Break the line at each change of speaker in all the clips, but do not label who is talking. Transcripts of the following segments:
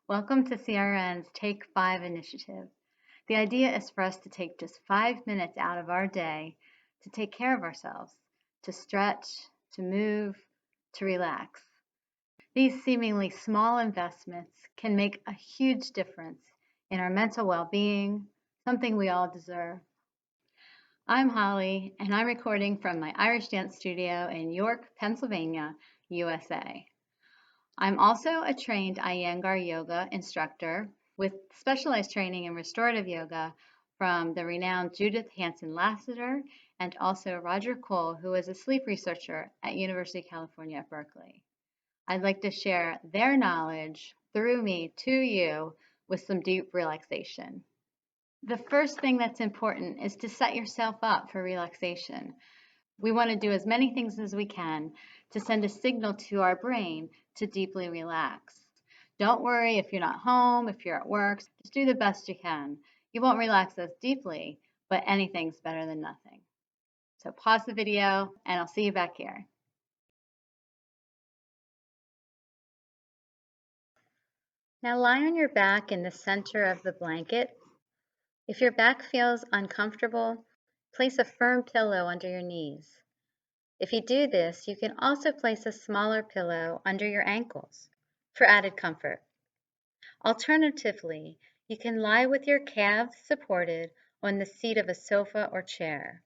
Welcome to CRN's Take 5 initiative. The idea is for us to take just 5 minutes out of our day to take care of ourselves, to stretch, to move, to relax. These seemingly small investments can make a huge difference in our mental well being, something we all deserve. I'm Holly, and I'm recording from my Irish dance studio in York, Pennsylvania, USA. I'm also a trained Iyengar yoga instructor with specialized training in restorative yoga from the renowned Judith Hanson Lassiter and also Roger Cole, who is a sleep researcher at University of California at Berkeley. I'd like to share their knowledge through me to you with some deep relaxation. The first thing that's important is to set yourself up for relaxation. We want to do as many things as we can to send a signal to our brain to deeply relax. Don't worry if you're not home, if you're at work, just do the best you can. You won't relax as deeply, but anything's better than nothing. So pause the video and I'll see you back here. Now lie on your back in the center of the blanket. If your back feels uncomfortable, place a firm pillow under your knees. If you do this, you can also place a smaller pillow under your ankles for added comfort. Alternatively, you can lie with your calves supported on the seat of a sofa or chair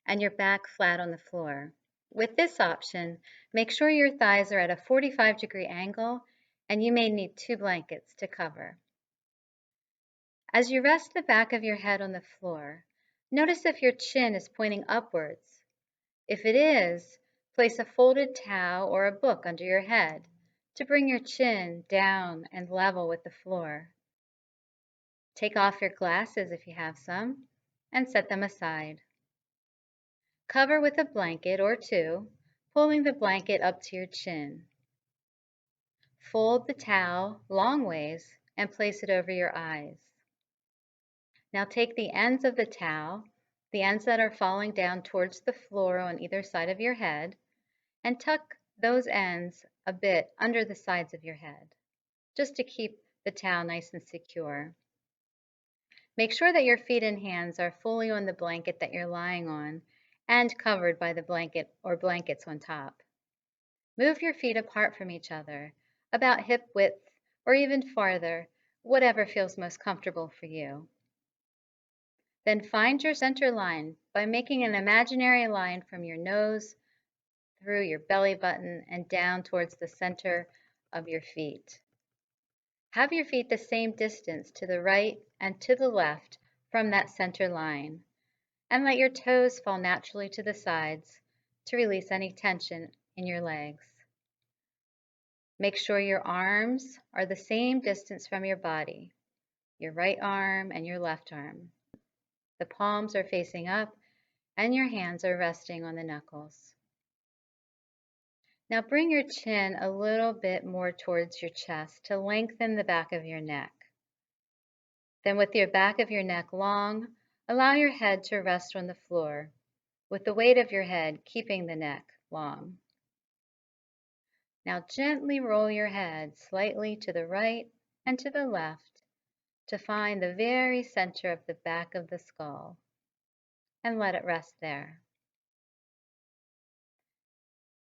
and your back flat on the floor. With this option, make sure your thighs are at a 45-degree angle and you may need 2 blankets to cover. As you rest the back of your head on the floor, notice if your chin is pointing upwards. If it is, place a folded towel or a book under your head to bring your chin down and level with the floor. Take off your glasses if you have some and set them aside. Cover with a blanket or 2, pulling the blanket up to your chin. Fold the towel long ways and place it over your eyes. Now take the ends of the towel, the ends that are falling down towards the floor on either side of your head, and tuck those ends a bit under the sides of your head, just to keep the towel nice and secure. Make sure that your feet and hands are fully on the blanket that you're lying on and covered by the blanket or blankets on top. Move your feet apart from each other, about hip width or even farther, whatever feels most comfortable for you. Then find your center line by making an imaginary line from your nose through your belly button and down towards the center of your feet. Have your feet the same distance to the right and to the left from that center line, and let your toes fall naturally to the sides to release any tension in your legs. Make sure your arms are the same distance from your body, your right arm and your left arm. The palms are facing up and your hands are resting on the knuckles. Now bring your chin a little bit more towards your chest to lengthen the back of your neck. Then with your back of your neck long, allow your head to rest on the floor, with the weight of your head keeping the neck long. Now gently roll your head slightly to the right and to the left to find the very center of the back of the skull and let it rest there.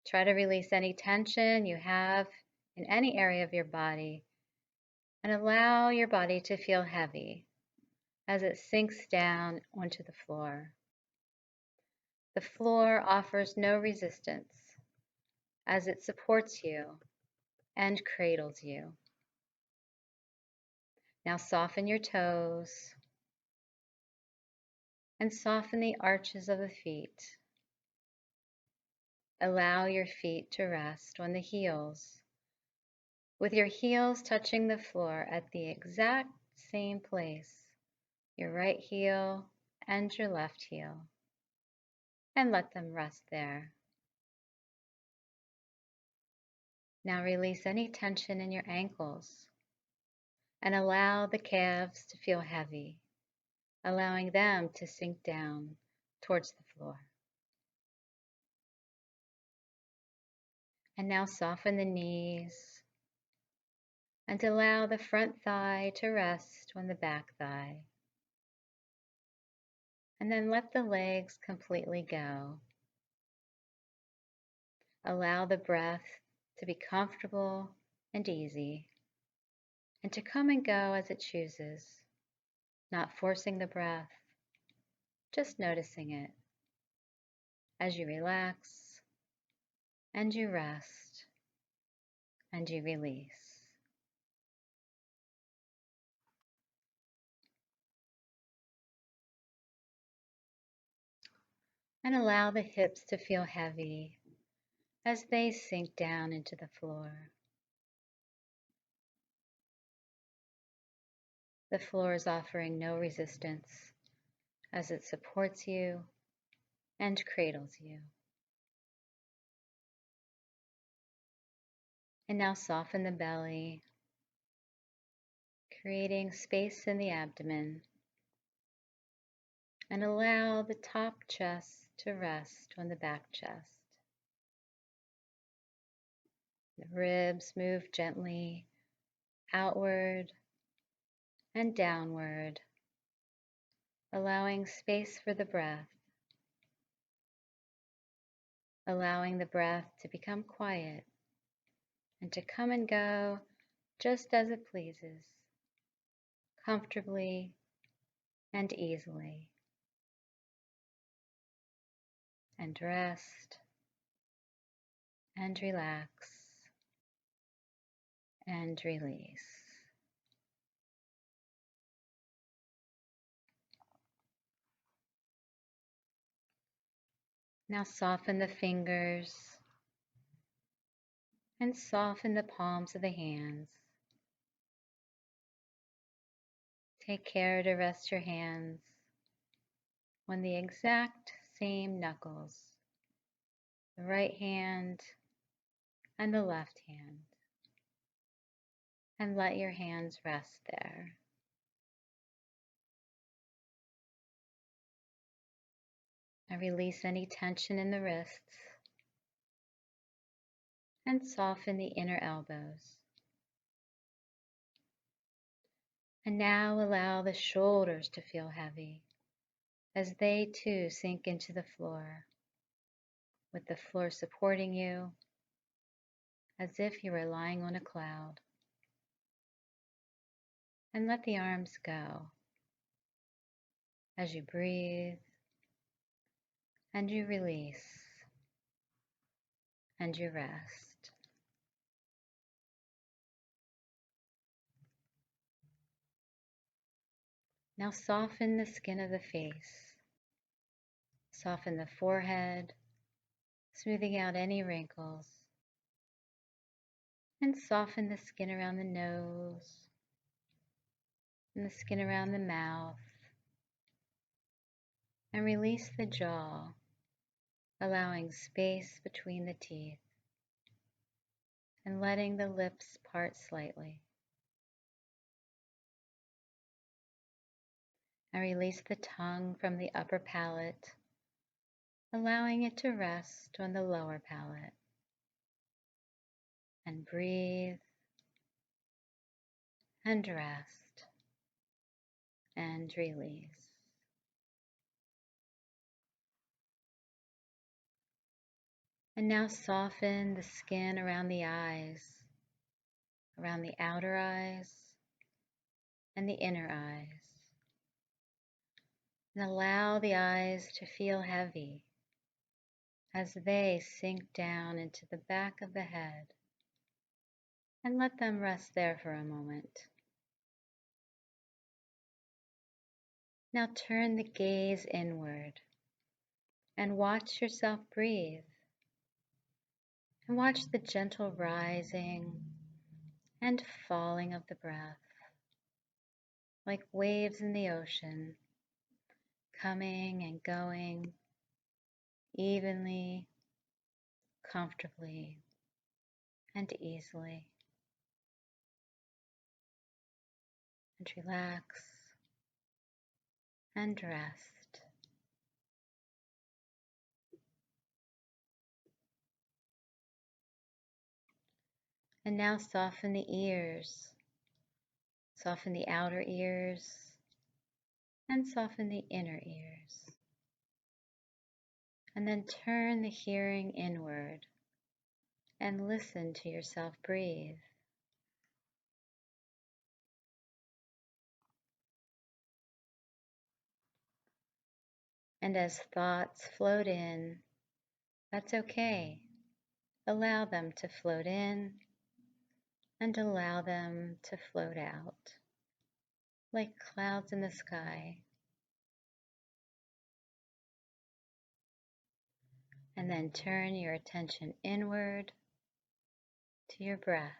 Try to release any tension you have in any area of your body and allow your body to feel heavy as it sinks down onto the floor. The floor offers no resistance as it supports you and cradles you. Now soften your toes and soften the arches of the feet. Allow your feet to rest on the heels, with your heels touching the floor at the exact same place, your right heel and your left heel, and let them rest there. Now release any tension in your ankles and allow the calves to feel heavy, allowing them to sink down towards the floor. And now soften the knees And allow the front thigh to rest on the back thigh. And then let the legs completely go. Allow the breath to be comfortable and easy, and to come and go as it chooses, not forcing the breath, just noticing it as you relax and you rest and you release. And allow the hips to feel heavy as they sink down into the floor. The floor is offering no resistance as it supports you and cradles you. And now soften the belly, creating space in the abdomen, and allow the top chest to rest on the back chest. The ribs move gently outward and downward, allowing space for the breath, allowing the breath to become quiet and to come and go just as it pleases, comfortably and easily. And rest and relax and release. Now soften the fingers and soften the palms of the hands. Take care to rest your hands on the exact same knuckles, the right hand and the left hand, and let your hands rest there. And release any tension in the wrists and soften the inner elbows. And now allow the shoulders to feel heavy as they too sink into the floor, with the floor supporting you as if you were lying on a cloud. And let the arms go as you breathe and you release and you rest. Now soften the skin of the face. Soften the forehead, smoothing out any wrinkles. And soften the skin around the nose and the skin around the mouth. And release the jaw, allowing space between the teeth and letting the lips part slightly. And release the tongue from the upper palate, allowing it to rest on the lower palate. And breathe and rest and release. And now soften the skin around the eyes, around the outer eyes and the inner eyes. And allow the eyes to feel heavy as they sink down into the back of the head. And let them rest there for a moment. Now turn the gaze inward and watch yourself breathe. And watch the gentle rising and falling of the breath, like waves in the ocean, coming and going evenly, comfortably, and easily. And relax and rest. And now soften the ears Soften the outer ears and soften the inner ears. And then turn the hearing inward and listen to yourself breathe. And as thoughts float in, that's okay. Allow them to float in and allow them to float out, like clouds in the sky. And then turn your attention inward to your breath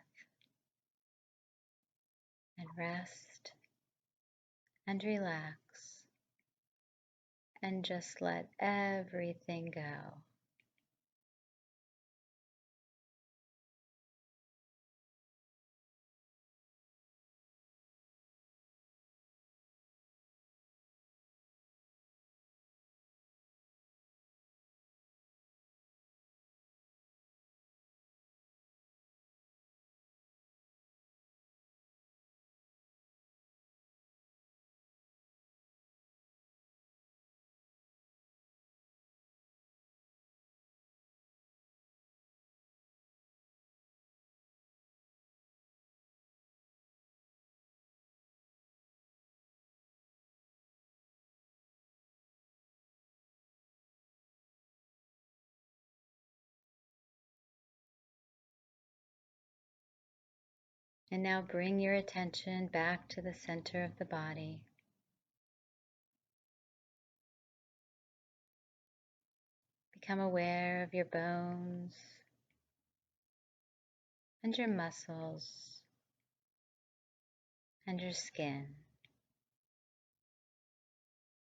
and rest and relax and just let everything go. And now bring your attention back to the center of the body. Become aware of your bones and your muscles and your skin.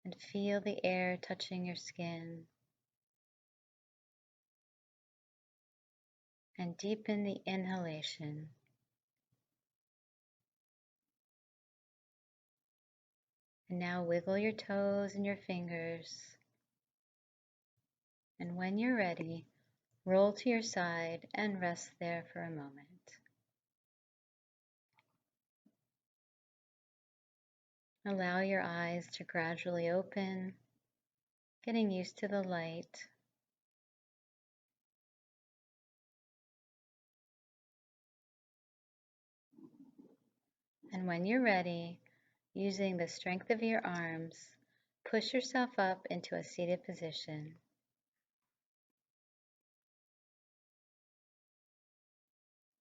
And feel the air touching your skin. And deepen the inhalation. And now wiggle your toes and your fingers. And when you're ready, roll to your side and rest there for a moment. Allow your eyes to gradually open, getting used to the light. And when you're ready, using the strength of your arms, push yourself up into a seated position.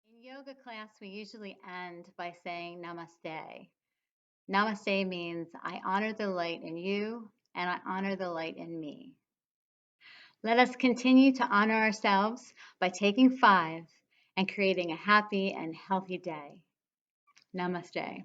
In yoga class, we usually end by saying namaste. Namaste means I honor the light in you and I honor the light in me. Let us continue to honor ourselves by taking 5 and creating a happy and healthy day. Namaste.